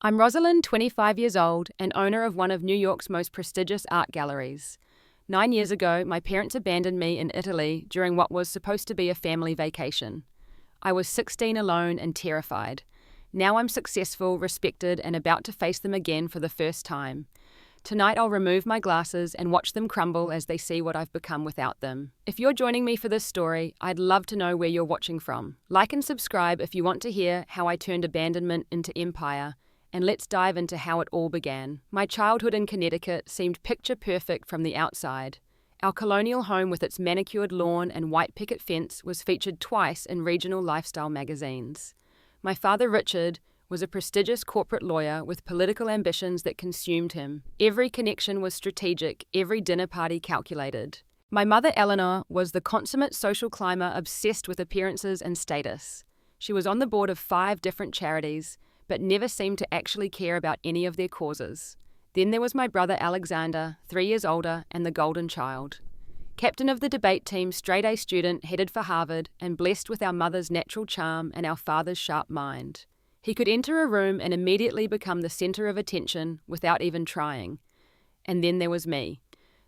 I'm Rosalind, 25 years old, and owner of one of New York's most prestigious art galleries. 9 years ago, my parents abandoned me in Italy during what was supposed to be a family vacation. I was 16 alone and terrified. Now I'm successful, respected, and about to face them again for the first time. Tonight I'll remove my glasses and watch them crumble as they see what I've become without them. If you're joining me for this story, I'd love to know where you're watching from. Like and subscribe if you want to hear how I turned abandonment into empire. And let's dive into how it all began. My childhood in Connecticut seemed picture perfect from the outside. Our colonial home with its manicured lawn and white picket fence was featured twice in regional lifestyle magazines. My father, Richard, was a prestigious corporate lawyer with political ambitions that consumed him. Every connection was strategic, every dinner party calculated. My mother, Eleanor, was the consummate social climber obsessed with appearances and status. She was on the board of 5 different charities, but never seemed to actually care about any of their causes. Then there was my brother Alexander, 3 years older, and the golden child. Captain of the debate team, straight-A student, headed for Harvard, and blessed with our mother's natural charm and our father's sharp mind. He could enter a room and immediately become the center of attention without even trying. And then there was me,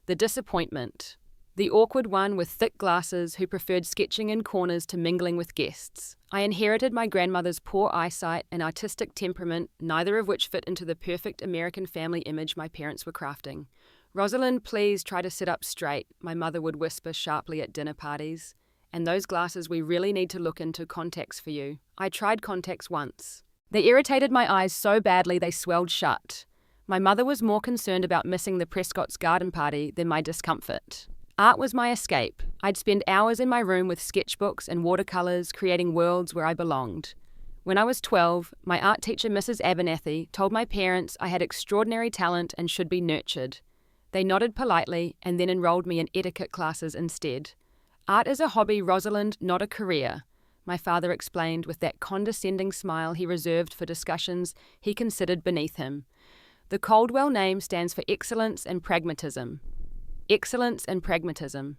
the disappointment. The awkward one with thick glasses who preferred sketching in corners to mingling with guests. I inherited my grandmother's poor eyesight and artistic temperament, neither of which fit into the perfect American family image my parents were crafting. "Rosalind, please try to sit up straight," my mother would whisper sharply at dinner parties. "And those glasses, we really need to look into contacts for you." I tried contacts once. They irritated my eyes so badly they swelled shut. My mother was more concerned about missing the Prescott's garden party than my discomfort. Art was my escape. I'd spend hours in my room with sketchbooks and watercolors, creating worlds where I belonged. When I was 12, my art teacher, Mrs. Abernathy, told my parents I had extraordinary talent and should be nurtured. They nodded politely and then enrolled me in etiquette classes instead. "Art is a hobby, Rosalind, not a career," my father explained with that condescending smile he reserved for discussions he considered beneath him. The Caldwell name stands for excellence and pragmatism. Excellence and pragmatism.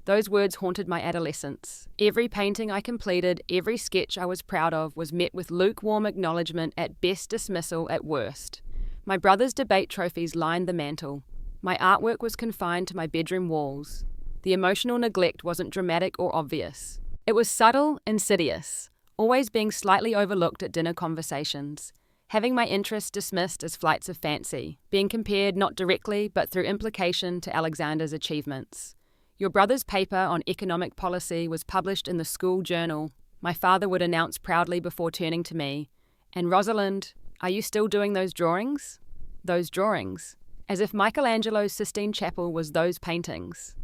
Those words haunted my adolescence. Every painting I completed, every sketch I was proud of, was met with lukewarm acknowledgement, at best dismissal at worst. My brother's debate trophies lined the mantel. My artwork was confined to my bedroom walls. The emotional neglect wasn't dramatic or obvious. It was subtle, insidious, always being slightly overlooked at dinner conversations. Having my interests dismissed as flights of fancy, being compared not directly but through implication to Alexander's achievements. "Your brother's paper on economic policy was published in the school journal," my father would announce proudly before turning to me. "And Rosalind, are you still doing those drawings?" Those drawings. As if Michelangelo's Sistine Chapel was those paintings.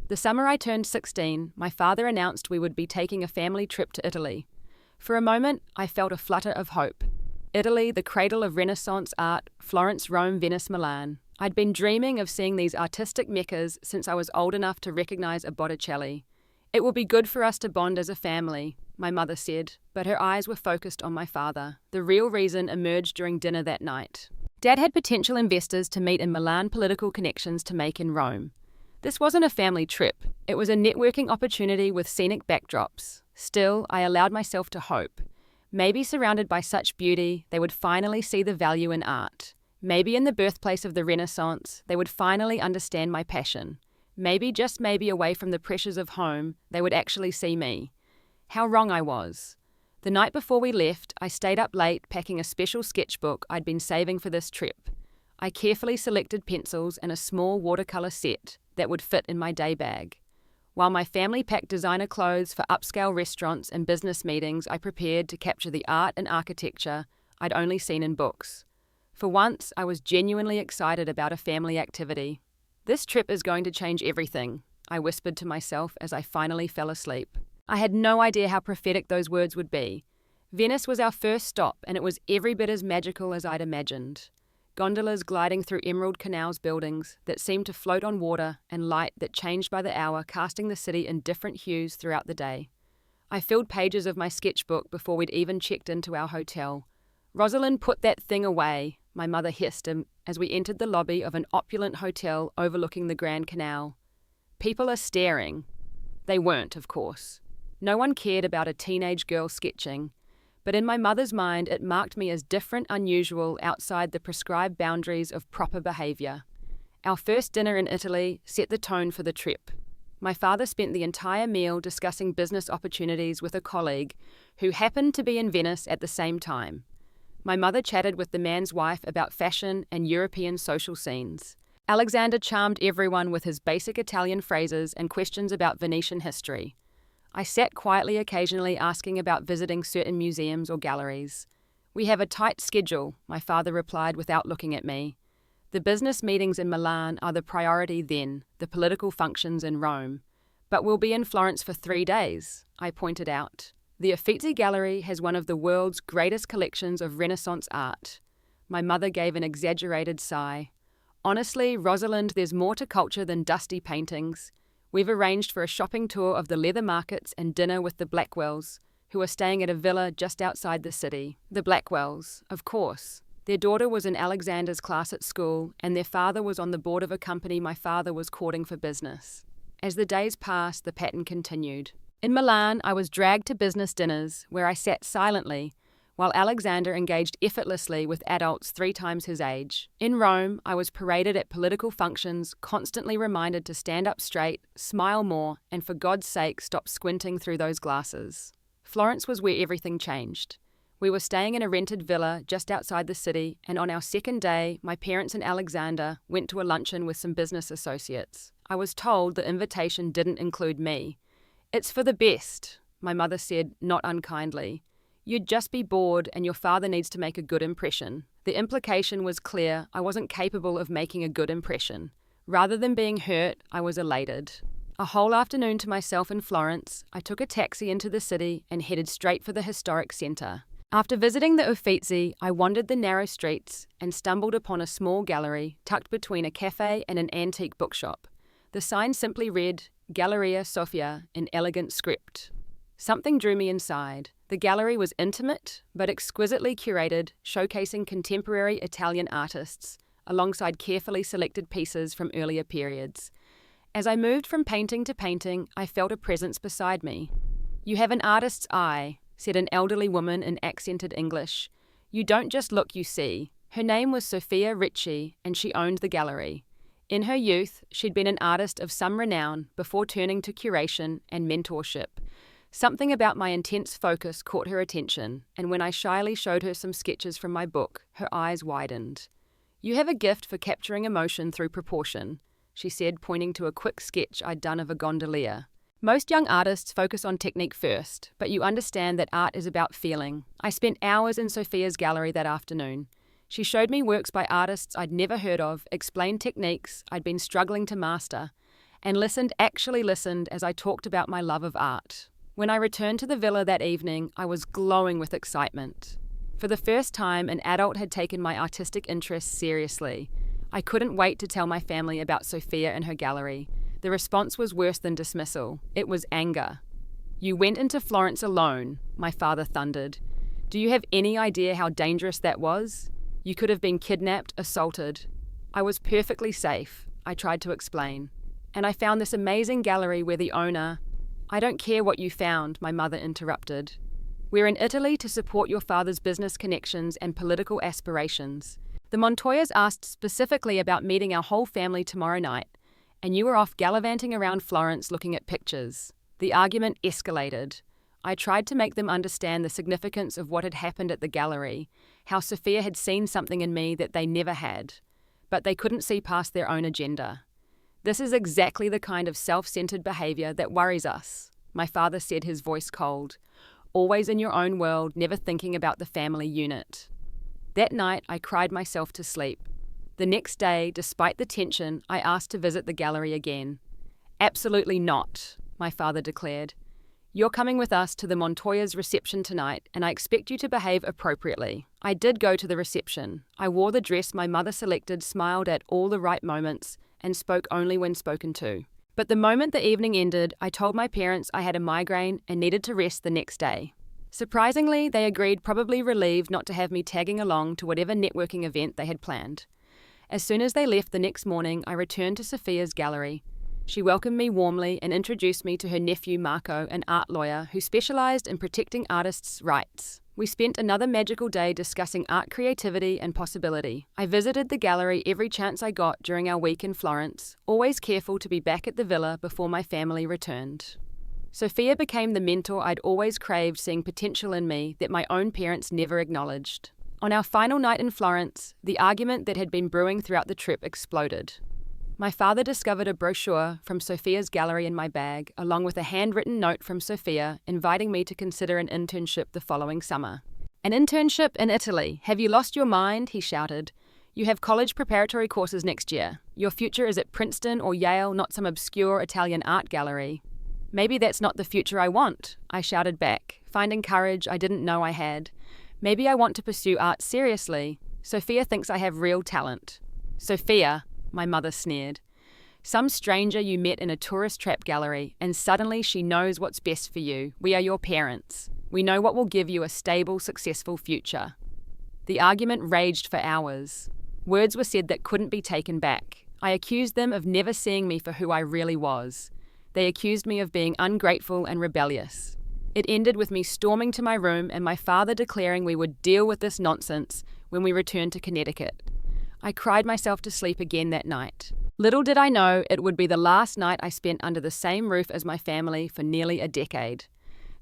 The summer I turned 16, my father announced we would be taking a family trip to Italy. For a moment, I felt a flutter of hope. Italy, the cradle of Renaissance art, Florence, Rome, Venice, Milan. I'd been dreaming of seeing these artistic meccas since I was old enough to recognize a Botticelli. "It will be good for us to bond as a family," my mother said, but her eyes were focused on my father. The real reason emerged during dinner that night. Dad had potential investors to meet in Milan, political connections to make in Rome. This wasn't a family trip. It was a networking opportunity with scenic backdrops. Still, I allowed myself to hope. Maybe surrounded by such beauty, they would finally see the value in art. Maybe in the birthplace of the Renaissance, they would finally understand my passion. Maybe, just maybe, away from the pressures of home, they would actually see me. How wrong I was. The night before we left, I stayed up late packing a special sketchbook I'd been saving for this trip. I carefully selected pencils and a small watercolor set that would fit in my day bag. While my family packed designer clothes for upscale restaurants and business meetings, I prepared to capture the art and architecture I'd only seen in books. For once, I was genuinely excited about a family activity. "This trip is going to change everything," I whispered to myself as I finally fell asleep. I had no idea how prophetic those words would be. Venice was our first stop, and it was every bit as magical as I'd imagined. Gondolas gliding through Emerald Canal's buildings that seemed to float on water, and light that changed by the hour, casting the city in different hues throughout the day. I filled pages of my sketchbook before we'd even checked into our hotel. "Rosalind, put that thing away," my mother hissed as we entered the lobby of an opulent hotel overlooking the Grand Canal. "People are staring." They weren't, of course. No one cared about a teenage girl sketching. But in my mother's mind, it marked me as different, unusual, outside the prescribed boundaries of proper behaviour. Our first dinner in Italy set the tone for the trip. My father spent the entire meal discussing business opportunities with a colleague who happened to be in Venice at the same time. My mother chatted with the man's wife about fashion and European social scenes. Alexander charmed everyone with his basic Italian phrases and questions about Venetian history. I sat quietly, occasionally asking about visiting certain museums or galleries. "We have a tight schedule," my father replied without looking at me. "The business meetings in Milan are the priority then, the political functions in Rome. But we'll be in Florence for 3 days," I pointed out. "The Uffizi Gallery has one of the world's greatest collections of Renaissance art." My mother gave an exaggerated sigh. "Honestly, Rosalind, there's more to culture than dusty paintings. We've arranged for a shopping tour of the leather markets and dinner with the Blackwells, who are staying at a villa just outside the city." The Blackwells, of course. Their daughter was in Alexander's class at school, and their father was on the board of a company my father was courting for business. As the days passed, the pattern continued. In Milan, I was dragged to business dinners, where I sat silently, while Alexander engaged effortlessly with adults 3 times his age. In Rome, I was paraded at political functions, constantly reminded to stand up straight, smile more, and for God's sake, stop squinting through those glasses. Florence was where everything changed. We were staying in a rented villa just outside the city, and on our second day, my parents and Alexander went to a luncheon with some business associates. I was told the invitation didn't include me. "It's for the best," my mother said, not unkindly. "You'd just be bored, and your father needs to make a good impression." The implication was clear. I wasn't capable of making a good impression. Rather than being hurt, I was elated. A whole afternoon to myself in Florence, I took a taxi into the city and headed straight for the historic centre. After visiting the Uffizi, I wandered the narrow streets and stumbled upon a small gallery tucked between a cafe and an antique bookshop. The sign simply read, "Galleria Sofia," in elegant script. Something drew me inside. The gallery was intimate, but exquisitely curated, showcasing contemporary Italian artists, alongside carefully selected pieces from earlier periods. As I moved from painting to painting, I felt a presence beside me. "You have an artist's eye," said an elderly woman in accented English. "You don't just look, you see." Her name was Sophia Ricci, and she owned the gallery. In her youth, she'd been an artist of some renown before turning to curation and mentorship. Something about my intense focus caught her attention, and when I shyly showed her some sketches from my book, her eyes widened. "You have a gift for capturing emotion through proportion," she said, pointing to a quick sketch I'd done of a gondolier. "Most young artists focus on technique first, but you understand that art is about feeling." I spent hours in Sophia's gallery that afternoon. She showed me works by artists I'd never heard of, explained techniques I'd been struggling to master, and actually listened as I talked about my love of art. When I returned to the villa that evening, I was glowing with excitement. For the first time, an adult had taken my artistic interests seriously. I couldn't wait to tell my family about Sophia and her gallery. The response was worse than dismissal. It was anger. "You went into Florence alone," my father thundered. "Do you have any idea how dangerous that was? You could have been kidnapped, assaulted." "I was perfectly safe," I tried to explain. "And I found this amazing gallery where the owner—" "I don't care what you found," my mother interrupted. "We're in Italy to support your father's business connections and political aspirations. The Montoyas asked specifically about meeting our whole family tomorrow night, and you were off gallivanting around Florence looking at pictures." The argument escalated. I tried to make them understand the significance of what had happened at the gallery, how Sophia had seen something in me that they never had, but they couldn't see past their own agenda. "This is exactly the kind of self-centered behavior that worries us," my father said, his voice cold. "Always in your own world, never thinking about the family unit." That night, I cried myself to sleep. The next day, despite the tension, I asked to visit the gallery again. "Absolutely not," my father declared. "You're coming with us to the Montoya's reception tonight, and I expect you to behave appropriately." I did go to the reception. I wore the dress my mother selected, smiled at all the right moments, and spoke only when spoken to. But the moment the evening ended, I told my parents I had a migraine and needed to rest the next day. Surprisingly, they agreed, probably relieved not to have me tagging along to whatever networking event they had planned. As soon as they left the next morning, I returned to Sophia's gallery. She welcomed me warmly and introduced me to her nephew Marco, an art lawyer who specialized in protecting artists' rights. We spent another magical day discussing art creativity and possibility. I visited the gallery every chance I got during our week in Florence, always careful to be back at the villa before my family returned. Sophia became the mentor I'd always craved, seeing potential in me that my own parents never acknowledged. On our final night in Florence, the argument that had been brewing throughout the trip exploded. My father discovered a brochure from Sophia's gallery in my bag, along with a handwritten note from Sophia inviting me to consider an internship the following summer. "An internship in Italy? Have you lost your mind?" he shouted. "You have college preparatory courses next year. Your future is at Princeton or Yale, not some obscure Italian art gallery." "Maybe that's not the future I want," I shouted back, finding courage I didn't know I had. "Maybe I want to pursue art seriously. Sophia thinks I have real talent." "Sophia," my mother sneered. "Some stranger you met in a tourist trap gallery, and suddenly she knows what's best for you. We are your parents. We know what will give you a stable, successful future." The argument raged for hours. Words were said that couldn't be taken back. I accused them of never seeing me for who I really was. They accused me of being ungrateful and rebellious. It ended with me storming to my room and my father declaring we would deal with this nonsense when we returned to Connecticut. I cried myself to sleep again that night. Little did I know it would be the last night I spent under the same roof as my family for nearly a decade.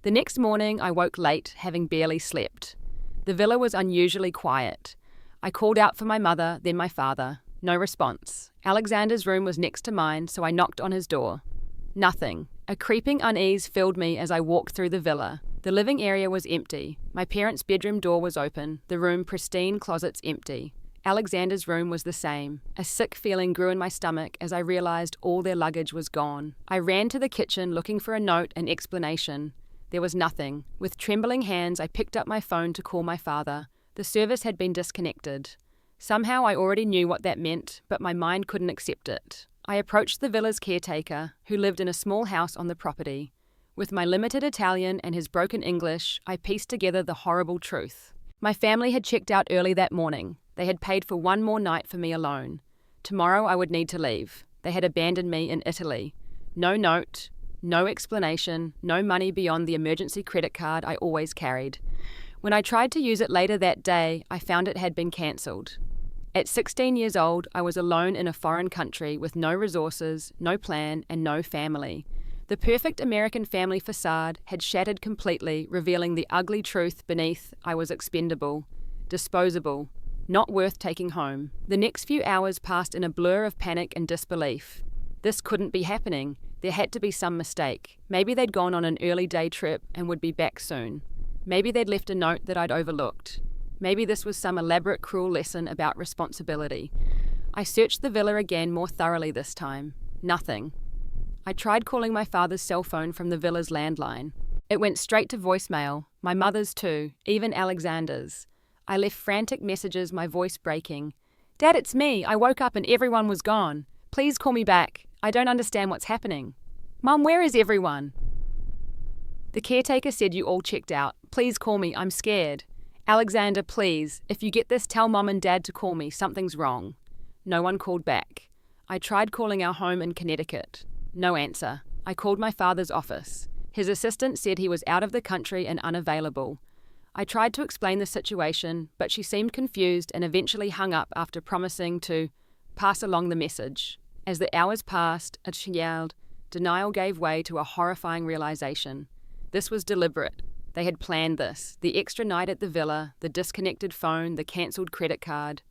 The next morning I woke late, having barely slept. The villa was unusually quiet. I called out for my mother, then my father. No response. Alexander's room was next to mine, so I knocked on his door. Nothing. A creeping unease filled me as I walked through the villa. The living area was empty. My parents' bedroom door was open, the room pristine, closets empty. Alexander's room was the same. A sick feeling grew in my stomach as I realized all their luggage was gone. I ran to the kitchen looking for a note and explanation. There was nothing. With trembling hands, I picked up my phone to call my father. The service had been disconnected. Somehow I already knew what that meant, but my mind couldn't accept it. I approached the villa's caretaker, who lived in a small house on the property. With my limited Italian and his broken English, I pieced together the horrible truth. My family had checked out early that morning. They had paid for one more night for me alone. Tomorrow I would need to leave. They had abandoned me in Italy. No note, no explanation, no money beyond the emergency credit card I always carried. When I tried to use it later that day, I found it had been cancelled. At 16 years old, I was alone in a foreign country with no resources, no plan, and no family. The perfect American family facade had shattered completely, revealing the ugly truth beneath. I was expendable, disposable, not worth taking home. The next few hours passed in a blur of panic and disbelief. This couldn't be happening. There had to be some mistake. Maybe they'd gone on an early day trip and would be back soon. Maybe they'd left a note that I'd overlooked. Maybe this was some elaborate, cruel lesson about responsibility. I searched the villa again more thoroughly this time. Nothing. I tried calling my father's cell phone from the villa's landline. It went straight to voicemail, my mother's too, even Alexander's. I left frantic messages, my voice breaking. "Dad, it's me. I woke up and everyone was gone. Please call me back. I don't understand what's happening. Mum, where is everyone?" The caretaker said you all checked out. Please call me. I'm scared. "Alexander, please. If you get this, tell Mum and Dad to call me. Something's wrong." No one called back. I tried calling our home in Connecticut. No answer. I called my father's office. His assistant said he was out of the country and unavailable. I tried to explain the situation, but she seemed confused and eventually hung up after promising to pass along the message. As the hours passed, she yelled. Denial gave way to a horrifying realization. This was deliberate. They had planned this. The extra night at the villa, the disconnected phone, the cancelled credit card.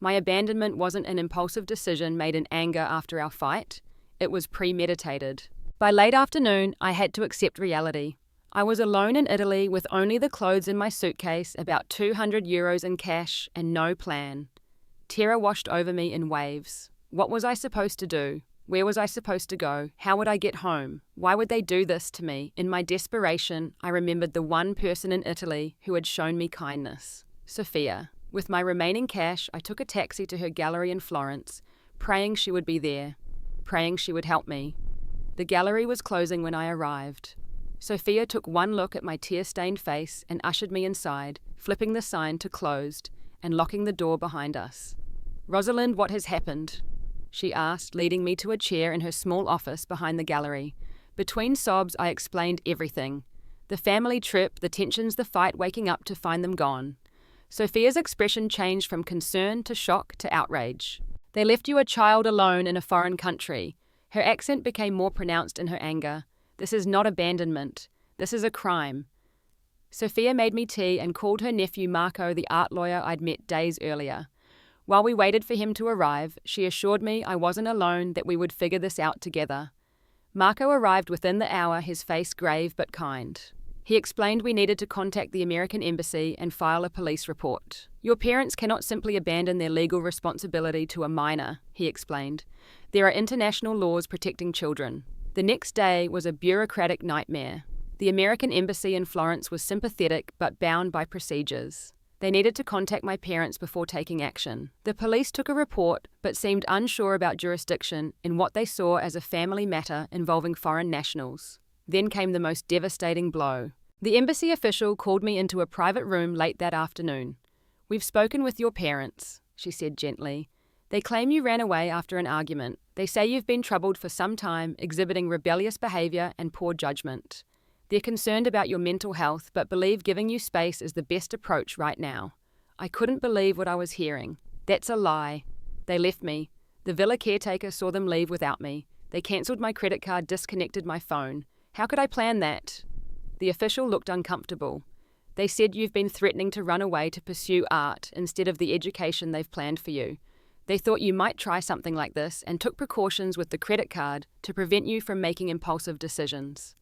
My abandonment wasn't an impulsive decision made in anger after our fight. It was premeditated. By late afternoon, I had to accept reality. I was alone in Italy with only the clothes in my suitcase, about €200 in cash, and no plan. Terror washed over me in waves. What was I supposed to do? Where was I supposed to go? How would I get home? Why would they do this to me? In my desperation, I remembered the one person in Italy who had shown me kindness. Sophia. With my remaining cash, I took a taxi to her gallery in Florence, praying she would be there, praying she would help me. The gallery was closing when I arrived. Sophia took one look at my tear-stained face and ushered me inside, flipping the sign to closed and locking the door behind us. "Rosalind, what has happened?" she asked, leading me to a chair in her small office behind the gallery. Between sobs, I explained everything. The family trip, the tensions, the fight, waking up to find them gone. Sophia's expression changed from concern to shock to outrage. They left you a child alone in a foreign country. Her accent became more pronounced in her anger. This is not abandonment. This is a crime. Sophia made me tea and called her nephew Marco the art lawyer I'd met days earlier. While we waited for him to arrive, she assured me I wasn't alone, that we would figure this out together. Marco arrived within the hour, his face grave but kind. He explained we needed to contact the American embassy and file a police report. Your parents cannot simply abandon their legal responsibility to a minor, he explained. There are international laws protecting children. The next day was a bureaucratic nightmare. The American embassy in Florence was sympathetic but bound by procedures. They needed to contact my parents before taking action. The police took a report but seemed unsure about jurisdiction in what they saw as a family matter involving foreign nationals. Then came the most devastating blow. The embassy official called me into a private room late that afternoon. "We've spoken with your parents," she said gently. "They claim you ran away after an argument. They say you've been troubled for some time, exhibiting rebellious behavior and poor judgment. They're concerned about your mental health, but believe giving you space is the best approach right now." I couldn't believe what I was hearing. That's a lie. They left me. The villa caretaker saw them leave without me. They cancelled my credit card, disconnected my phone. How could I plan that? The official looked uncomfortable. They said you've been threatening to run away to pursue art instead of the education they've planned for you. They thought you might try something like this and took precautions with the credit card to prevent you from making impulsive decisions.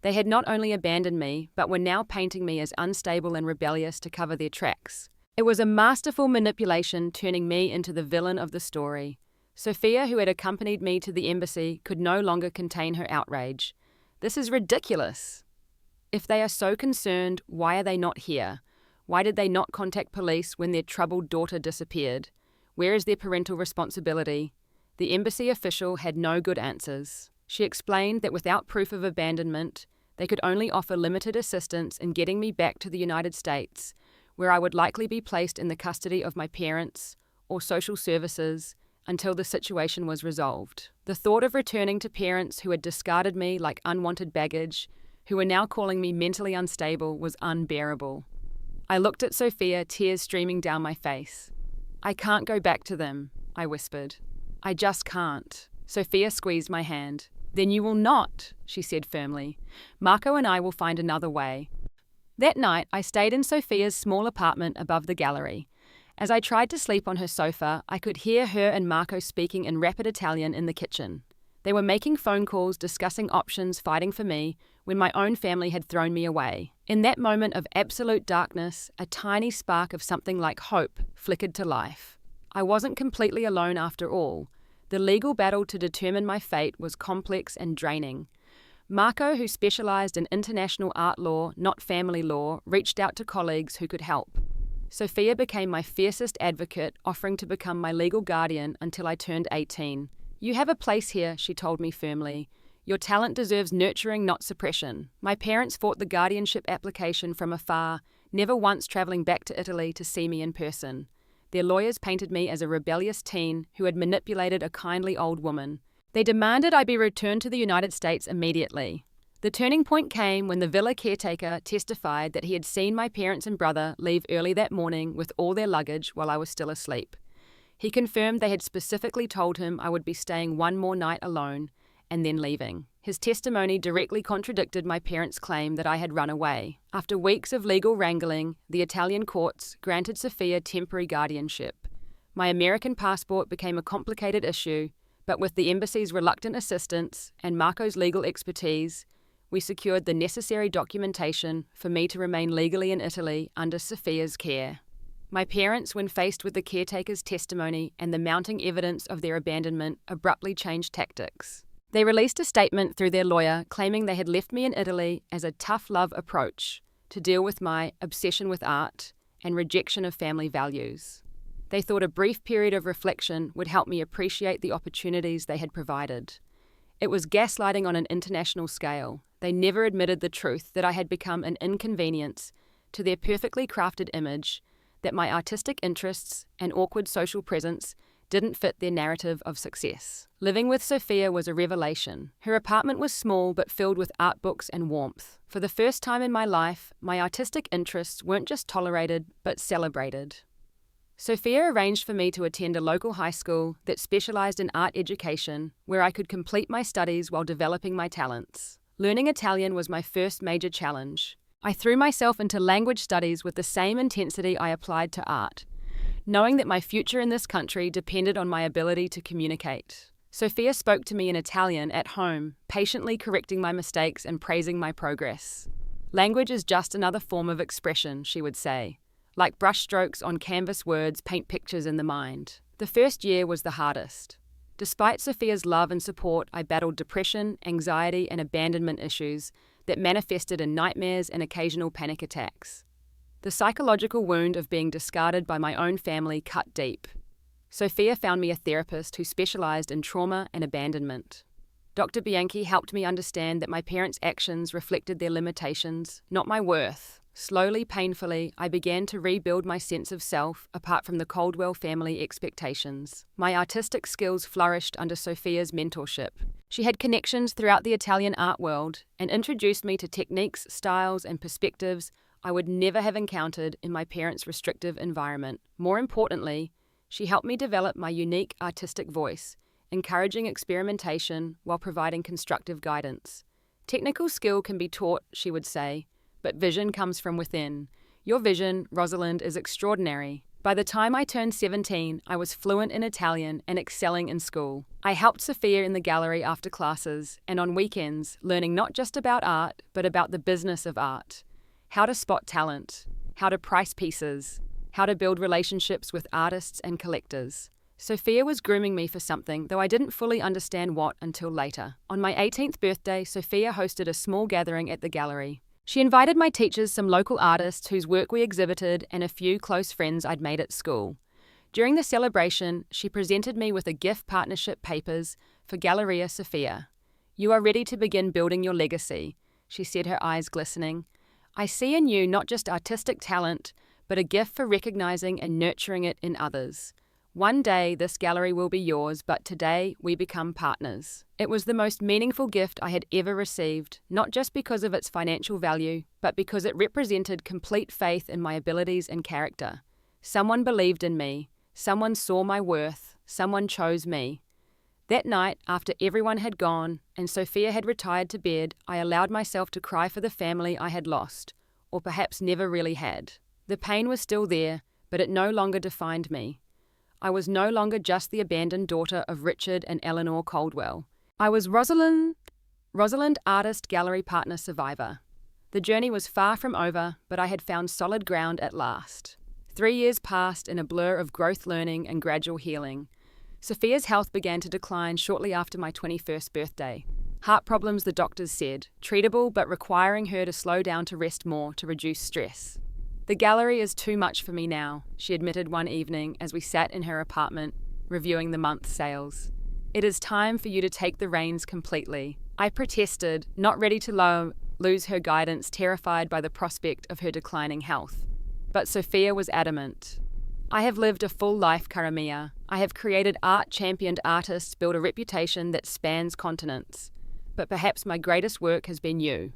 They had not only abandoned me, but were now painting me as unstable and rebellious to cover their tracks. It was a masterful manipulation, turning me into the villain of the story. Sophia, who had accompanied me to the embassy, could no longer contain her outrage. This is ridiculous. If they are so concerned, why are they not here? Why did they not contact police when their troubled daughter disappeared? Where is their parental responsibility? The embassy official had no good answers. She explained that without proof of abandonment, they could only offer limited assistance in getting me back to the United States, where I would likely be placed in the custody of my parents or social services until the situation was resolved. The thought of returning to parents who had discarded me like unwanted baggage, who were now calling me mentally unstable, was unbearable. I looked at Sophia, tears streaming down my face. "I can't go back to them," I whispered. "I just can't." Sophia squeezed my hand. "Then you will not," she said firmly. "Marco and I will find another way." That night, I stayed in Sophia's small apartment above the gallery. As I tried to sleep on her sofa, I could hear her and Marco speaking in rapid Italian in the kitchen. They were making phone calls, discussing options, fighting for me, when my own family had thrown me away. In that moment of absolute darkness, a tiny spark of something like hope flickered to life. I wasn't completely alone after all. The legal battle to determine my fate was complex and draining. Marco, who specialized in international art law, not family law, reached out to colleagues who could help. Sophia became my fiercest advocate, offering to become my legal guardian until I turned 18. "You have a place here," she told me firmly. "Your talent deserves nurturing, not suppression." My parents fought the guardianship application from afar, never once traveling back to Italy to see me in person. Their lawyers painted me as a rebellious teen who had manipulated a kindly old woman. They demanded I be returned to the United States immediately. The turning point came when the villa caretaker testified that he had seen my parents and brother leave early that morning with all their luggage while I was still asleep. He confirmed they had specifically told him I would be staying one more night alone and then leaving. His testimony directly contradicted my parents' claim that I had run away. After weeks of legal wrangling, the Italian courts granted Sophia temporary guardianship. My American passport became a complicated issue, but with the embassy's reluctant assistance and Marco's legal expertise, we secured the necessary documentation for me to remain legally in Italy under Sophia's care. My parents, when faced with the caretaker's testimony and the mounting evidence of their abandonment, abruptly changed tactics. They released a statement through their lawyer claiming they had left me in Italy as a tough love approach to deal with my obsession with art and rejection of family values. They thought a brief period of reflection would help me appreciate the opportunities they had provided. It was gaslighting on an international scale. They never admitted the truth that I had become an inconvenience to their perfectly crafted image, that my artistic interests and awkward social presence didn't fit their narrative of success. Living with Sophia was a revelation. Her apartment was small but filled with art books and warmth. For the first time in my life, my artistic interests weren't just tolerated but celebrated. Sophia arranged for me to attend a local high school that specialized in art education, where I could complete my studies while developing my talents. Learning Italian was my first major challenge. I threw myself into language studies with the same intensity I applied to art, knowing that my future in this country depended on my ability to communicate. Sophia spoke to me in Italian at home, patiently correcting my mistakes and praising my progress. Language is just another form of expression, she would say. Like brushstrokes on canvas, words paint pictures in the mind. The first year was the hardest. Despite Sophia's love and support, I battled depression, anxiety, and abandonment issues that manifested in nightmares and occasional panic attacks. The psychological wound of being discarded by my own family cut deep. Sophia found me a therapist who specialized in trauma and abandonment. Dr. Bianchi helped me understand that my parents' actions reflected their limitations, not my worth. Slowly, painfully, I began to rebuild my sense of self apart from the Caldwell family expectations. My artistic skills flourished under Sophia's mentorship. She had connections throughout the Italian art world and introduced me to techniques, styles, and perspectives I would never have encountered in my parents' restrictive environment. More importantly, she helped me develop my unique artistic voice, encouraging experimentation while providing constructive guidance. Technical skill can be taught, she would say, but vision comes from within. Your vision, Rosalind, is extraordinary. By the time I turned 17, I was fluent in Italian and excelling in school. I helped Sophia in the gallery after classes and on weekends, learning not just about art, but about the business of art. How to spot talent, how to price pieces, how to build relationships with artists and collectors. Sophia was grooming me for something, though I didn't fully understand what until later. On my 18th birthday, Sophia hosted a small gathering at the gallery. She invited my teachers, some local artists whose work we exhibited, and a few close friends I'd made at school. During the celebration, she presented me with a gift partnership papers for Galleria Sophia. "You are ready to begin building your legacy," she said, her eyes glistening. "I see in you not just artistic talent, but a gift for recognizing and nurturing it in others. One day this gallery will be yours, but today we become partners." It was the most meaningful gift I had ever received, not just because of its financial value, but because it represented complete faith in my abilities and character. Someone believed in me, someone saw my worth, someone chose me. That night, after everyone had gone and Sophia had retired to bed, I allowed myself to cry for the family I had lost, or perhaps never really had. The pain was still there, but it no longer defined me. I was no longer just the abandoned daughter of Richard and Eleanor Caldwell. I was Rosalind, artist, gallery partner, survivor. The journey was far from over, but I had found solid ground at last. 3 years passed in a blur of growth, learning, and gradual healing. Sophia's health began to decline shortly after my 21st birthday. Heart problems, the doctors said, treatable but requiring her to slow down to rest more to reduce stress. "The gallery is too much for me now," she admitted one evening as we sat in her apartment, reviewing the month's sales. "It is time for you to take the reins completely." I protested, not ready to lose her guidance, terrified by the prospect of her declining health. But Sophia was adamant. "I have lived a full life, cara mia. I have created art, championed artists, built a reputation that spans continents. But perhaps my greatest work has been you."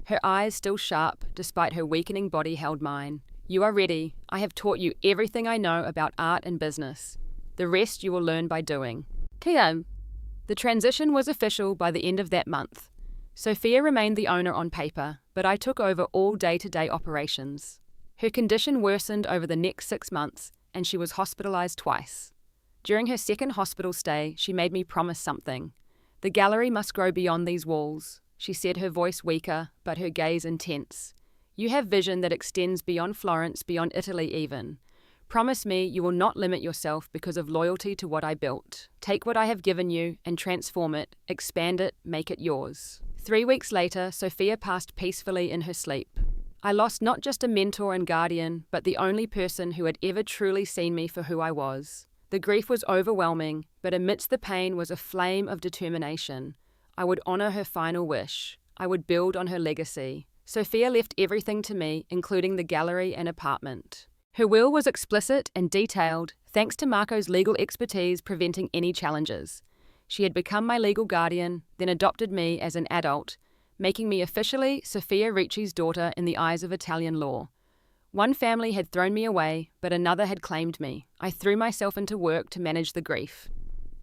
Her eyes, still sharp, despite her weakening body, held mine. "You are ready. I have taught you everything I know about art and business. The rest you will learn by doing." The transition was official by the end of that month. Sophia remained the owner on paper, but I took over all day-to-day operations. Her condition worsened over the next 6 months, and she was hospitalized twice. During her second hospital stay, she made me promise something. "The gallery must grow beyond these walls," she said, her voice weaker, but her gaze intense. "You have vision that extends beyond Florence, beyond Italy even. Promise me you will not limit yourself because of loyalty to what I built. Take what I have given you and transform it, expand it, make it yours." 3 weeks later, Sophia passed peacefully in her sleep. I lost not just a mentor and guardian, but the only person who had ever truly seen me for who I was. The grief was overwhelming, but amidst the pain was a flame of determination. I would honor her final wish. I would build on her legacy. Sophia left everything to me, including the gallery and apartment. Her will was explicit and detailed, thanks to Marco's legal expertise preventing any challenges. She had become my legal guardian, then adopted me as an adult, making me officially Sofia Ricci's daughter in the eyes of Italian law. One family had thrown me away, but another had claimed me. I threw myself into work to manage the grief.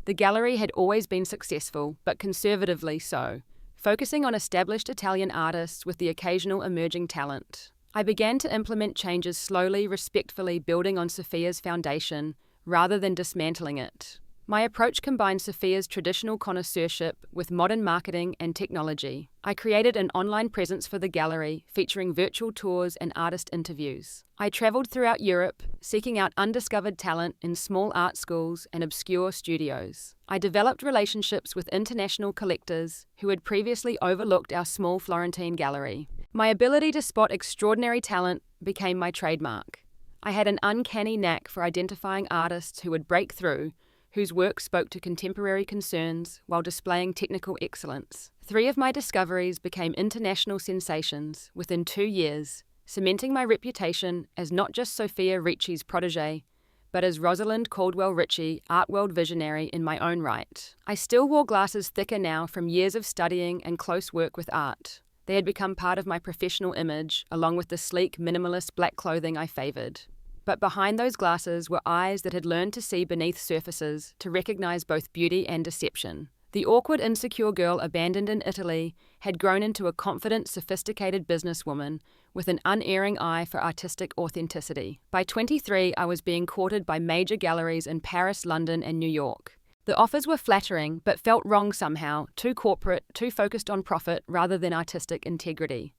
The gallery had always been successful, but conservatively so, focusing on established Italian artists with the occasional emerging talent. I began to implement changes slowly, respectfully, building on Sofia's foundation, rather than dismantling it. My approach combined Sofia's traditional connoisseurship with modern marketing and technology. I created an online presence for the gallery, featuring virtual tours and artist interviews. I traveled throughout Europe, seeking out undiscovered talent in small art schools and obscure studios. I developed relationships with international collectors who had previously overlooked our small Florentine gallery. My ability to spot extraordinary talent became my trademark. I had an uncanny knack for identifying artists who would break through, whose work spoke to contemporary concerns while displaying technical excellence. 3 of my discoveries became international sensations within 2 years, cementing my reputation as not just Sofia Ricci's protégée, but as Rosalind Caldwell-Ritchie, art world visionary in my own right. I still wore glasses thicker now from years of studying and close work with art. They had become part of my professional image, along with the sleek, minimalist black clothing I favoured. But behind those glasses were eyes that had learned to see beneath surfaces, to recognize both beauty and deception. The awkward, insecure girl abandoned in Italy had grown into a confident, sophisticated businesswoman with an unerring eye for artistic authenticity. By 23, I was being courted by major galleries in Paris, London, and New York. The offers were flattering, but felt wrong somehow, too corporate, too focused on profit rather than artistic integrity.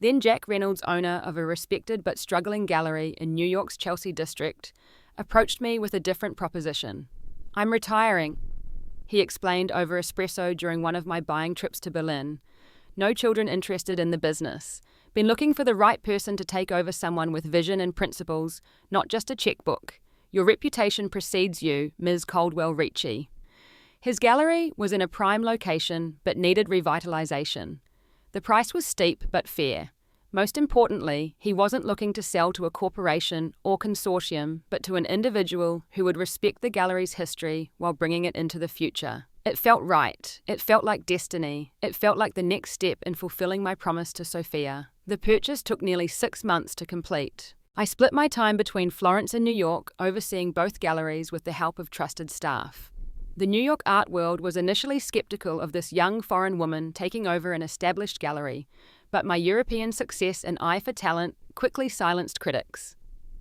Then Jack Reynolds, owner of a respected but struggling gallery in New York's Chelsea district, approached me with a different proposition. "I'm retiring," he explained over espresso during one of my buying trips to Berlin. "No children interested in the business. Been looking for the right person to take over, someone with vision and principles, not just a checkbook. Your reputation precedes you, Ms. Caldwell-Ritchie." His gallery was in a prime location but needed revitalization. The price was steep but fair. Most importantly, he wasn't looking to sell to a corporation or consortium, but to an individual who would respect the gallery's history while bringing it into the future. It felt right. It felt like destiny. It felt like the next step in fulfilling my promise to Sofia. The purchase took nearly 6 months to complete. I split my time between Florence and New York, overseeing both galleries with the help of trusted staff. The New York art world was initially skeptical of this young foreign woman taking over an established gallery, but my European success and eye for talent quickly silenced critics.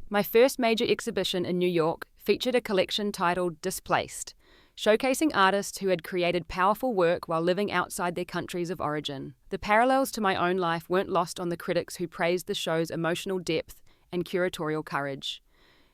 My first major exhibition in New York featured a collection titled Displaced, showcasing artists who had created powerful work while living outside their countries of origin. The parallels to my own life weren't lost on the critics who praised the show's emotional depth and curatorial courage.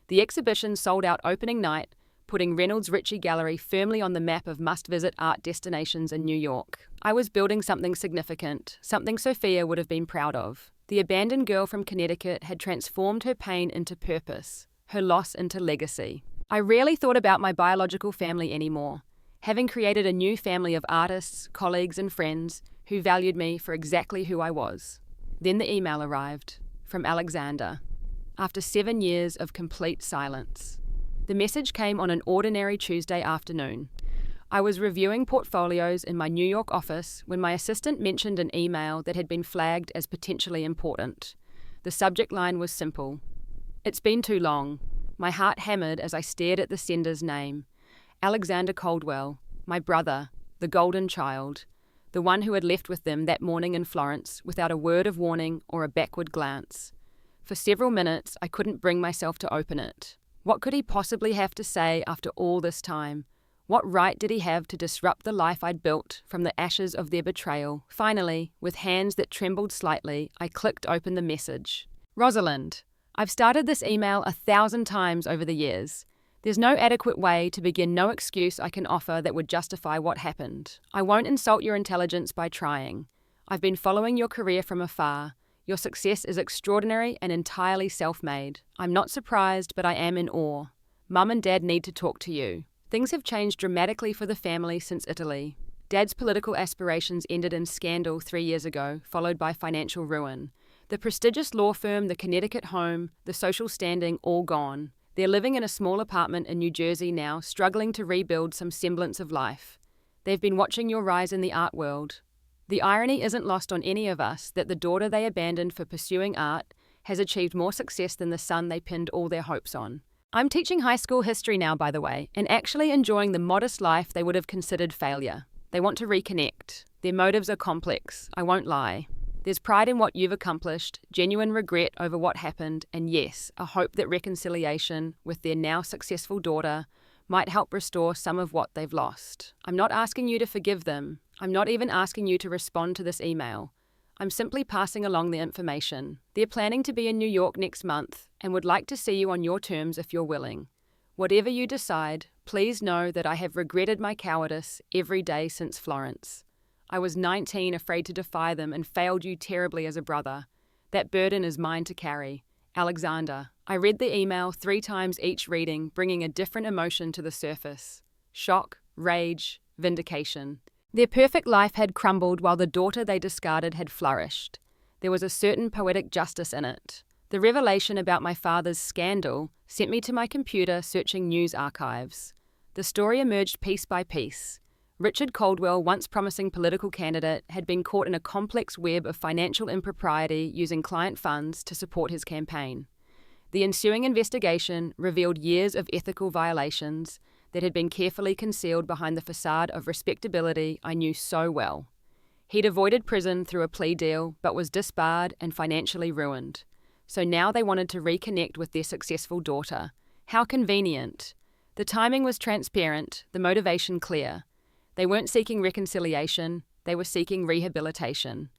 The exhibition sold out opening night, putting Reynolds Ritchie Gallery firmly on the map of must-visit art destinations in New York. I was building something significant, something Sofia would have been proud of. The abandoned girl from Connecticut had transformed her pain into purpose, her loss into legacy. I rarely thought about my biological family anymore, having created a new family of artists, colleagues, and friends who valued me for exactly who I was. Then the email arrived, from Alexander, after 7 years of complete silence. The message came on an ordinary Tuesday afternoon. I was reviewing portfolios in my New York office when my assistant mentioned an email that had been flagged as potentially important. The subject line was simple. "It's been too long." My heart hammered as I stared at the sender's name. Alexander Caldwell, my brother, the golden child, the one who had left with them that morning in Florence without a word of warning or a backward glance. For several minutes, I couldn't bring myself to open it. What could he possibly have to say after all this time? What right did he have to disrupt the life I'd built from the ashes of their betrayal? Finally, with hands that trembled slightly, I clicked open the message. "Rosalind, I've started this email 1,000 times over the years. There's no adequate way to begin, no excuse I can offer that would justify what happened. I won't insult your intelligence by trying. I've been following your career from afar. Your success is extraordinary and entirely self-made. I'm not surprised, but I am in awe. Mum and Dad need to talk to you. Things have changed dramatically for the family since Italy. Dad's political aspirations ended in scandal 3 years ago, followed by financial ruin. The prestigious law firm, the Connecticut home, the social standing, all gone. They're living in a small apartment in New Jersey now, struggling to rebuild some semblance of life. They've been watching your rise in the art world. The irony isn't lost on any of us that the daughter they abandoned for pursuing art has achieved more success than the son they pinned all their hopes on. I'm teaching high school history now, by the way, and actually enjoying the modest life they would have considered failure. They want to reconnect. Their motives are complex, I won't lie. There's pride in what you've accomplished, genuine regret over what happened, and yes, a hope that reconciliation with their now successful daughter might help restore some of what they've lost. I'm not asking you to forgive them. I'm not even asking you to respond to this email. I'm simply passing along the information. They're planning to be in New York next month and would like to see you on your terms if you're willing. Whatever you decide, please know that I have regretted my cowardice every day since Florence. I was 19, afraid to defy them, and failed you terribly as a brother. That burden is mine to carry. Alexander. I read the email 3 times each reading, bringing a different emotion to the surface. Shock, rage, vindication. Their perfect life had crumbled while the daughter they discarded had flourished. There was a certain poetic justice in it. The revelation about my father's scandal sent me to my computer searching news archives. The story emerged piece by piece. Richard Caldwell, once promising political candidate, had been caught in a complex web of financial impropriety using client funds to support his campaign. The ensuing investigation revealed years of ethical violations that had been carefully concealed behind the facade of respectability I knew so well. He'd avoided prison through a plea deal, but was disbarred and financially ruined. So now they wanted to reconnect with their successful daughter. How convenient. The timing was transparent, the motivation clear. They weren't seeking reconciliation, they were seeking rehabilitation.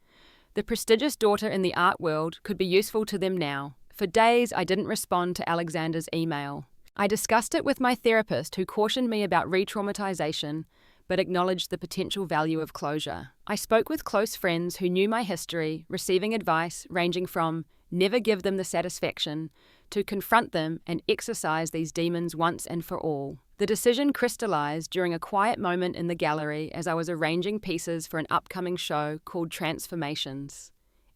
The prestigious daughter in the art world could be useful to them now. For days, I didn't respond to Alexander's email. I discussed it with my therapist, who cautioned me about re-traumatization, but acknowledged the potential value of closure. I spoke with close friends who knew my history, receiving advice ranging from never give them the satisfaction to confront them and exorcise these demons once and for all. The decision crystallized during a quiet moment in the gallery as I was arranging pieces for an upcoming show called Transformations.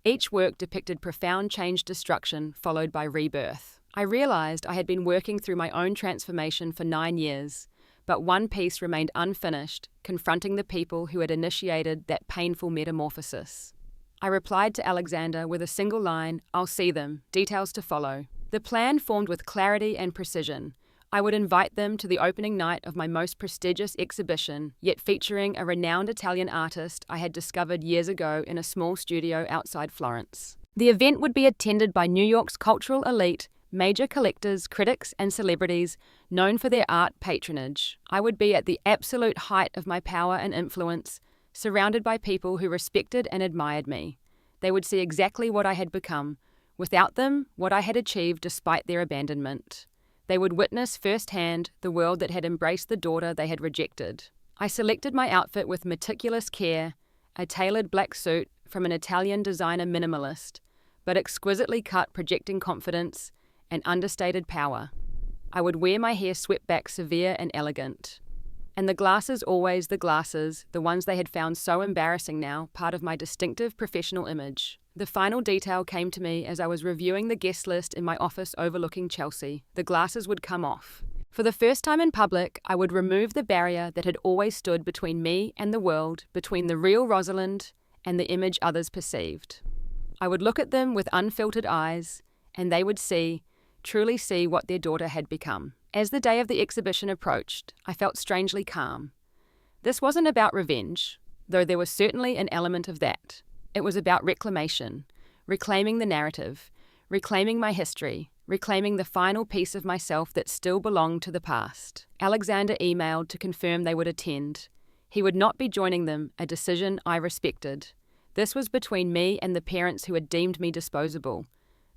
Each work depicted profound change, destruction, followed by rebirth. I realized I had been working through my own transformation for 9 years, but one piece remained unfinished, confronting the people who had initiated that painful metamorphosis. I replied to Alexander with a single line, "I'll see them, details to follow." The plan formed with clarity and precision. I would invite them to the opening night of my most prestigious exhibition, yet featuring a renowned Italian artist I had discovered years ago in a small studio outside Florence. The event would be attended by New York's cultural elite, major collectors, critics, and celebrities known for their art patronage. I would be at the absolute height of my power and influence, surrounded by people who respected and admired me. They would see exactly what I had become. Without them, what I had achieved despite their abandonment. They would witness firsthand the world that had embraced the daughter they had rejected. I selected my outfit with meticulous care, a tailored black suit from an Italian designer minimalist, but exquisitely cut, projecting confidence and understated power. I would wear my hair swept back, severe and elegant. And the glasses, always the glasses, the ones they had found so embarrassing now, part of my distinctive professional image. The final detail came to me as I was reviewing the guest list in my office overlooking Chelsea. The glasses would come off. For the first time in public, I would remove the barrier that had always stood between me and the world, between the real Rosalind and the image others perceived. I would look at them with unfiltered eyes, and they would see, truly see what their daughter had become. As the day of the exhibition approached, I felt strangely calm. This wasn't about revenge, though there was certainly an element of that. It was about reclamation, reclaiming the narrative, reclaiming my history, reclaiming the final piece of myself that still belonged to the past. Alexander emailed to confirm they would attend. He would not be joining them, a decision I respected. This was between me and the parents who had deemed me disposable.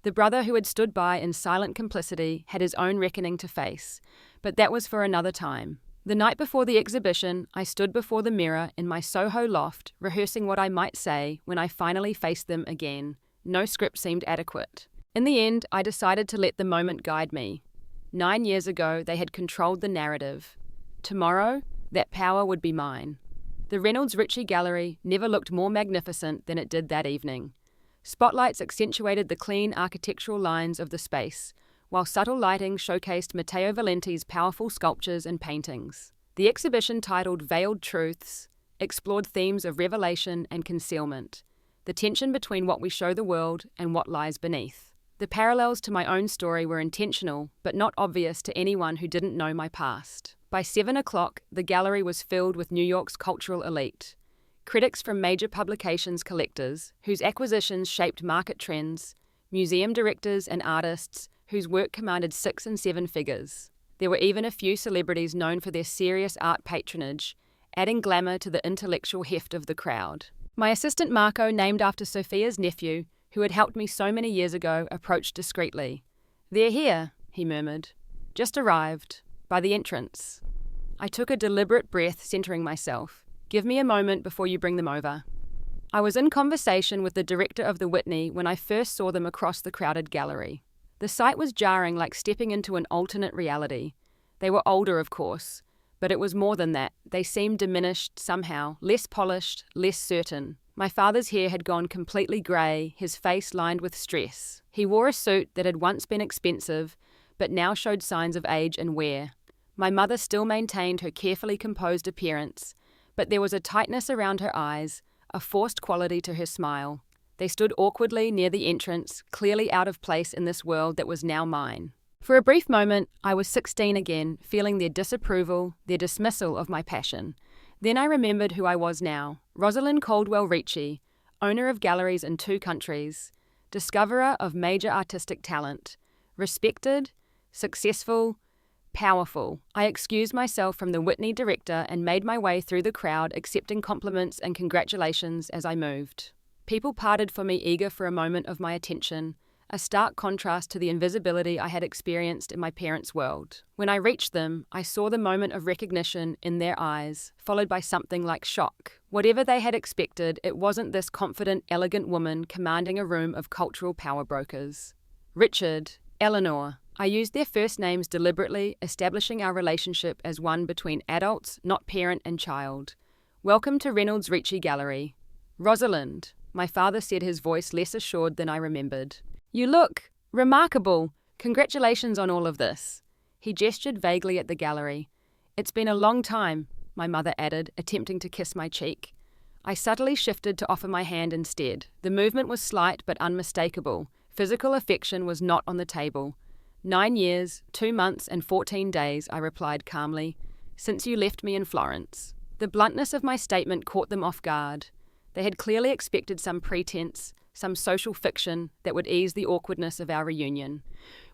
The brother who had stood by in silent complicity had his own reckoning to face, but that was for another time. The night before the exhibition, I stood before the mirror in my Soho loft, rehearsing what I might say when I finally faced them again. No script seemed adequate. In the end, I decided to let the moment guide me. 9 years ago, they had controlled the narrative. Tomorrow, that power would be mine. The Reynolds Ritchie Gallery never looked more magnificent than it did that evening. Spotlights accentuated the clean architectural lines of the space, while subtle lighting showcased Matteo Valenti's powerful sculptures and paintings. The exhibition, titled Veiled Truths, explored themes of revelation and concealment, the tension between what we show the world and what lies beneath. The parallels to my own story were intentional, but not obvious to anyone who didn't know my past. By 7 o'clock, the gallery was filled with New York's cultural elite. Critics from major publications, collectors, whose acquisitions shaped market trends, museum directors and artists, whose work commanded 6 and 7 figures. There were even a few celebrities known for their serious art patronage, adding glamour to the intellectual heft of the crowd. My assistant Marco, named after Sophia's nephew, who had helped me so many years ago, approached discreetly. "They're here," he murmured. "Just arrived. By the entrance." I took a deliberate breath, centering myself. "Give me a moment before you bring them over." I was in conversation with the director of the Whitney when I first saw them across the crowded gallery. The sight was jarring, like stepping into an alternate reality. They were older, of course, but it was more than that. They seemed diminished somehow, less polished, less certain. My father's hair had gone completely grey, his face lined with stress. He wore a suit that had once been expensive, but now showed signs of age and wear. My mother still maintained her carefully composed appearance, but there was a tightness around her eyes, a forced quality to her smile. They stood awkwardly near the entrance, clearly out of place in this world that was now mine. For a brief moment, I was 16 again, feeling their disapproval, their dismissal of my passion. Then I remembered who I was now, Rosalind Caldwell Ricci, owner of galleries in 2 countries, discoverer of major artistic talent, respected, successful, powerful. I excused myself from the Whitney director and made my way through the crowd, accepting compliments and congratulations as I moved. People parted for me, eager for a moment of my attention, a stark contrast to the invisibility I had experienced in my parents' world. When I reached them, I saw the moment of recognition in their eyes, followed by something like shock. Whatever they had expected, it wasn't this confident, elegant woman commanding a room of cultural power brokers. Richard, Eleanor. I used their first names deliberately, establishing our relationship as one between adults, not parent and child. "Welcome to Reynolds Ricci Gallery." "Rosalind," my father said, his voice less assured than I remembered. "You look remarkable. Congratulations on all of this." He gestured vaguely at the gallery. "It's been a long time," my mother added, attempting to kiss my cheek. I subtly shifted to offer my hand instead. The movement was slight but unmistakable. Physical affection was not on the table. 9 years, 2 months, and 14 days, I replied calmly, "since you left me in Florence." The bluntness of my statement caught them off guard. They had clearly expected some pretense, some social fiction that would ease the awkwardness of our reunion.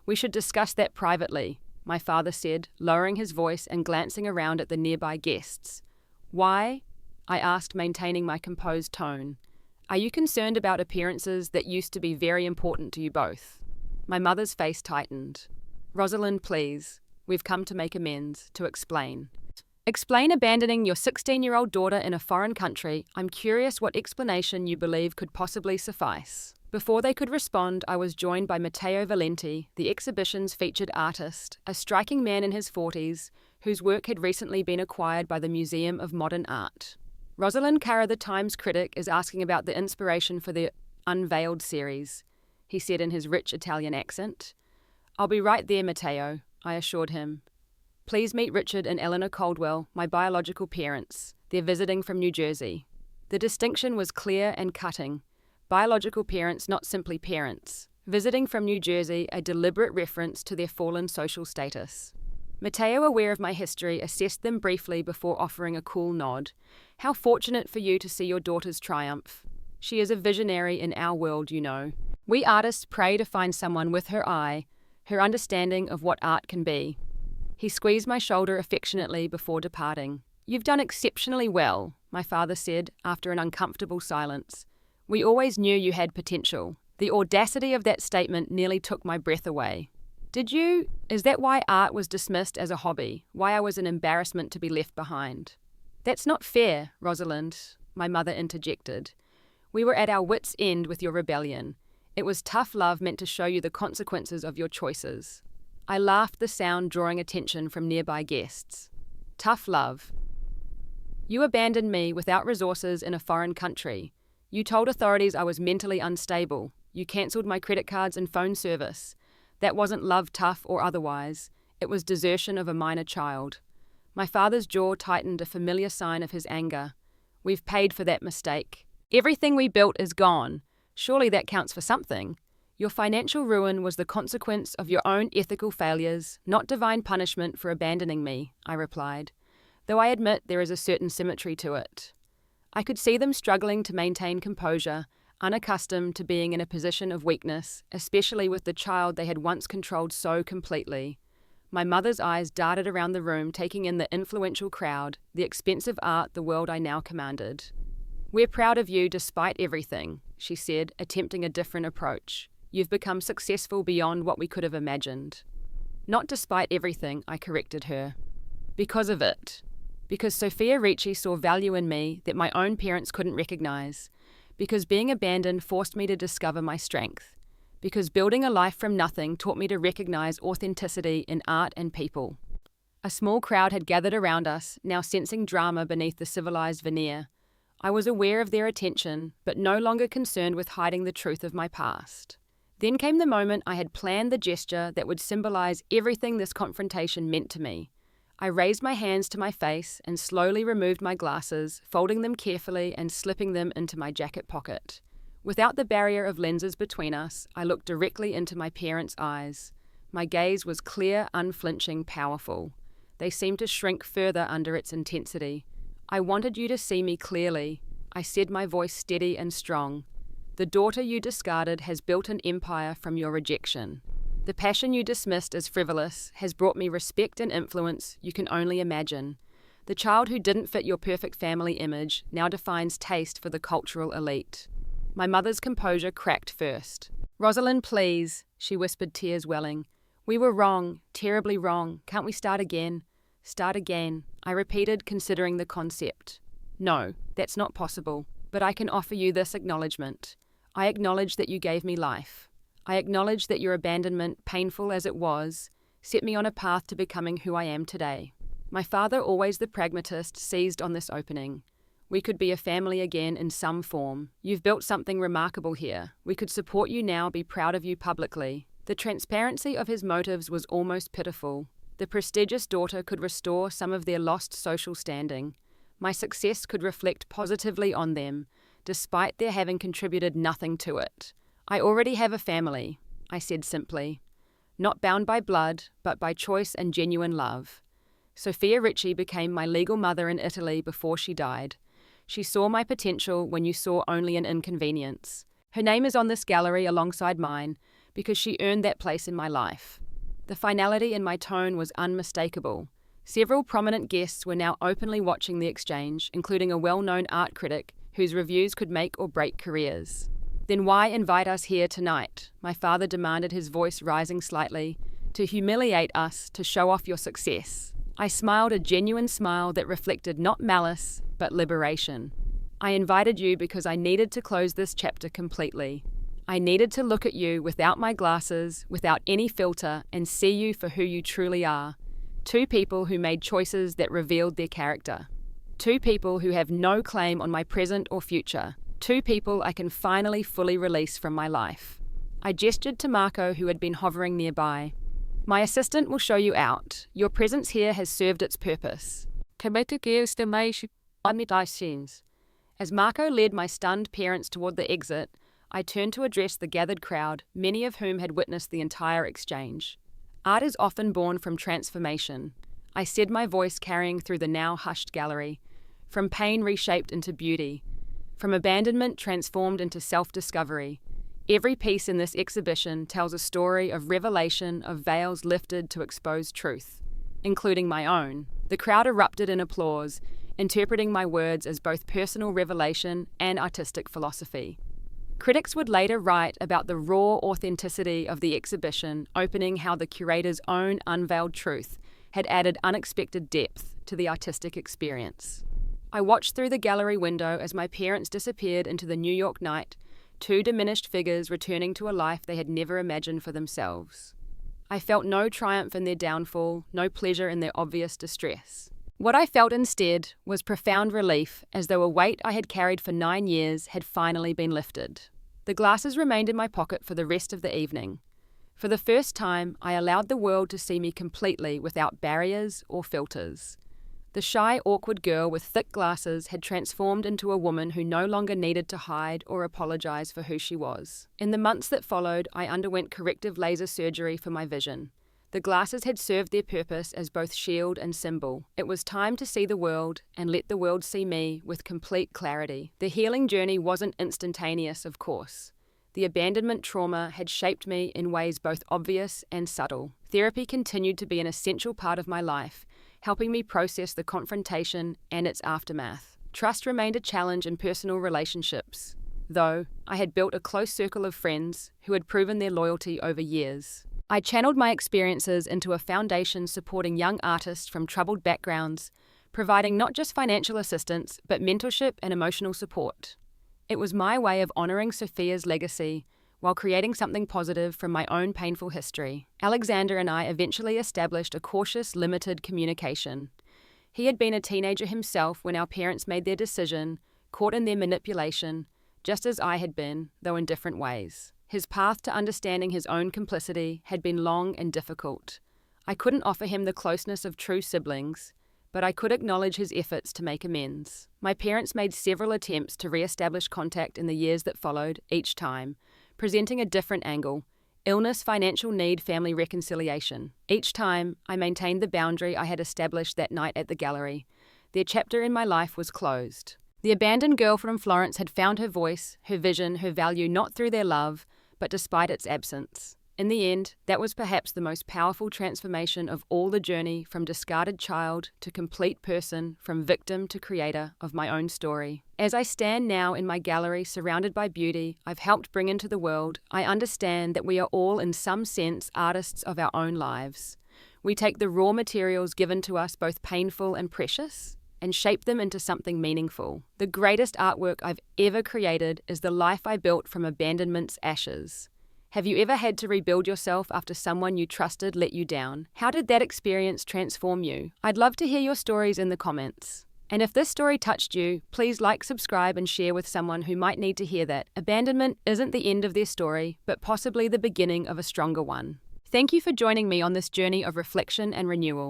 "We should discuss that privately," my father said, lowering his voice and glancing around at the nearby guests. "Why?" I asked, maintaining my composed tone. "Are you concerned about appearances that used to be very important to you both?" My mother's face tightened. "Rosalind, please. We've come to make amends, to explain." "Explain abandoning your 16-year-old daughter in a foreign country. I'm curious what explanation you believe could possibly suffice." Before they could respond, I was joined by Matteo Valenti, the exhibition's featured artist, a striking man in his 40s, whose work had recently been acquired by the Museum of Modern Art. Rosalind Cara, the Times critic, is asking about the inspiration for the Unveiled series, he said in his rich Italian accent. "I'll be right there, Matteo," I assured him. "Please meet Richard and Eleanor Caldwell, my biological parents. They're visiting from New Jersey." The distinction was clear and cutting. Biological parents, not simply parents. Visiting from New Jersey, a deliberate reference to their fallen social status. Matteo, aware of my history, assessed them briefly before offering a cool nod. "How fortunate for you to see your daughter's triumph. She is a visionary in our world, you know. We artists pray to find someone with her eye, her understanding of what art can be." He squeezed my shoulder affectionately before departing. "You've done exceptionally well," my father said, after an uncomfortable silence. "We always knew you had potential." The audacity of that statement nearly took my breath away. "Did you? Is that why art was dismissed as a hobby? Why I was an embarrassment to be left behind?" "That's not fair, Rosalind," my mother interjected. "We were at our wits' end with your rebellion. It was tough love meant to show you the consequences of your choices." I laughed, the sound drawing attention from nearby guests. "Tough love. You abandoned me without resources in a foreign country. You told authorities I was mentally unstable. You cancelled my credit cards and phone service. That wasn't love, tough or otherwise. It was desertion of a minor child. My father's jaw tightened, a familiar sign of his anger. We've paid for that mistake. Everything we built is gone. Surely that counts for something. Your financial ruin was the consequence of your own ethical failures, not divine punishment for abandoning me, I replied, though I admit there is a certain symmetry to it. I could see them struggling to maintain composure, unaccustomed to being in a position of weakness, especially with the child they had once controlled so completely. My mother's eyes darted around the room, taking in the influential crowd, the expensive art, the world I now commanded. We're proud of you despite everything, she said, attempting a different approach. You've become successful beyond what we could have imagined. Not despite everything, I corrected her. Because of it. Because Sophia Ricci saw value in me that my own parents couldn't recognize. Because being abandoned forced me to discover my strength. Because building a life from nothing taught me to recognize authenticity in art and people. A small crowd had gathered around us, now sensing drama beneath the civilized veneer. I was aware of their attention, but no longer concerned with hiding the truth of my past. Then came the moment I had planned the gesture that would symbolize everything this confrontation meant to me. I raised my hands to my face and slowly removed my glasses, folding them carefully and slipping them into my jacket pocket. Without the barrier of lenses between us, I looked directly into my parents' eyes. My gaze was clear, unflinching, powerful. They seemed to shrink further under its intensity. I wanted you to see me clearly. I said, my voice steady and strong. The daughter you discarded has built an empire from your rejection. The passion you dismissed as frivolous has brought me respect and influence you can only imagine. The child who didn't fit your perfect family image now defines taste for the cultural elite. My mother's composure cracked first. Rosalind, please, she whispered, tears welling. We were wrong, terribly wrong. Can't we start again? Start again, I repeated, considering the concept. No, that's not possible, but I can offer you this acknowledgement. I acknowledge that you gave me life. I acknowledge that your abandonment, painful as it was, set me on a path to becoming who I am today. My father, always the pragmatist, seized on this opening. We could be a family again in some form. You've built something remarkable here. We could support you now, be proud of you publicly. The transparency of his motives was almost pitiful. The prestigious daughter could restore some of their lost social standing. My success could reflect positively on them, despite their having contributed nothing to it. I already have a family, I said simply. Not bound by blood, but by choice and genuine love. Sophia Ricci became my legal mother in Italy before she died. She saw my potential when you saw only an inconvenience. Her name is on this gallery alongside mine because she earned that place in my life. The finality in my tone was unmistakable. Several prominent guests were now openly watching the exchange, including a well-known art critic whose reviews could make or break careers. Then why invite us here tonight? My father demanded, his voice rising slightly. To humiliate us, to show off your success. I smiled, a genuine smile that reflected not malice, but liberation. I invited you because I needed to close this chapter completely. I needed to look at you without my glasses, without any filter, and see you for who you truly are. Two people who made choices that revealed their character. Two people who have no claim on my present or future. Two people I can finally fully release from my life. I gestured to Marco, who had been hovering nearby. My assistant will show you out. Your presence here has served its purpose. As Marco led my stunned parents toward the exit, I turned to address the gathered crowd, many of whom had witnessed the entire exchange. Art is often born from transformation. I said, my voice carrying through the now hushed gallery. From pain reshaped into beauty. From abandonment transformed into self-discovery. Every piece in this exhibition tells a story of revelation, of veils lifted to expose truth, including my own. The crowd erupted in applause, interpreting my words as both personal revelation and artistic philosophy. Critics would later write about the raw authenticity of the exhibition, opening how the curator's own unveiled truth had added unexpected depth to the artistic experience. I watched through the gallery window as my parents disappeared into the New York night, two diminished figures returning to a life they had never imagined for themselves. I felt no triumph in their downfall, no pleasure in their obvious distress. What I felt instead was profound relief, as though a weight I had carried for 9 years had finally been lifted. The glasses remained in my pocket for the rest of the evening. For the first time, I allowed the world to see me completely without barriers or filters. The shy, awkward girl with thick glasses had transformed into a woman who no longer needed to hide or apologize for who she was. In the months that followed, I underwent corrective laser surgery for my vision. The glasses had served their purpose as both shield and symbol. It was time to see the world and let the world see me with complete clarity. The healing journey wasn't instantaneous, of course. The abandonment trauma had shaped me in ways both obvious and subtle. Therapy continued to be an essential part of my life, helping me process the confrontation and its aftermath. Trust remained a challenge in personal relationships, though I had built a close circle of friends who had proven their loyalty over years. I channeled my experiences into a foundation supporting young artists from troubled backgrounds, providing not just financial assistance, but mentorship and emotional support. It was my way of honoring Sophia's legacy while creating something positive from my own painful history. Alexander and I eventually established a cautious, limited communication. He had been a teenager himself when our parents made their decision, caught in their manipulation, just as I had been, though in different ways. His path to understanding his own complicity had been long and difficult. I couldn't offer him the closeness of true siblings, but I could acknowledge his efforts to make amends. My parents made several attempts to re-establish contact in the years that followed, each time, presenting a different angle: illness, financial need, family reconciliation. Each time, I maintained the boundary I had established that night at the gallery. Their chapter in my life was closed. The abandoned girl from Florence had found her voice, her vision, her value, not through their love, but despite its absence. In the end, that was perhaps the most powerful transformation of all the journey from discarded child to complete person, from victim to creator of my own story. As I stand now in my gallery surrounded by beauty I've helped bring into the world, I understand that we are all in some sense artists of our own lives. We take the raw materials given to us, both painful and precious, and shape them into something meaningful. The greatest artwork I've ever created is the life I built from abandonment's ashes. Have you ever had to rebuild yourself after someone you trusted let you down? How did that experience transform you? I'd love to hear your stories in the comments. And if this story touched you, please like, subscribe, and share with someone who might need to hear that. Abandonment isn't the end of their story, but possibly the beginning of a stronger one. Thank you for joining me on this journey of reflection and renewal.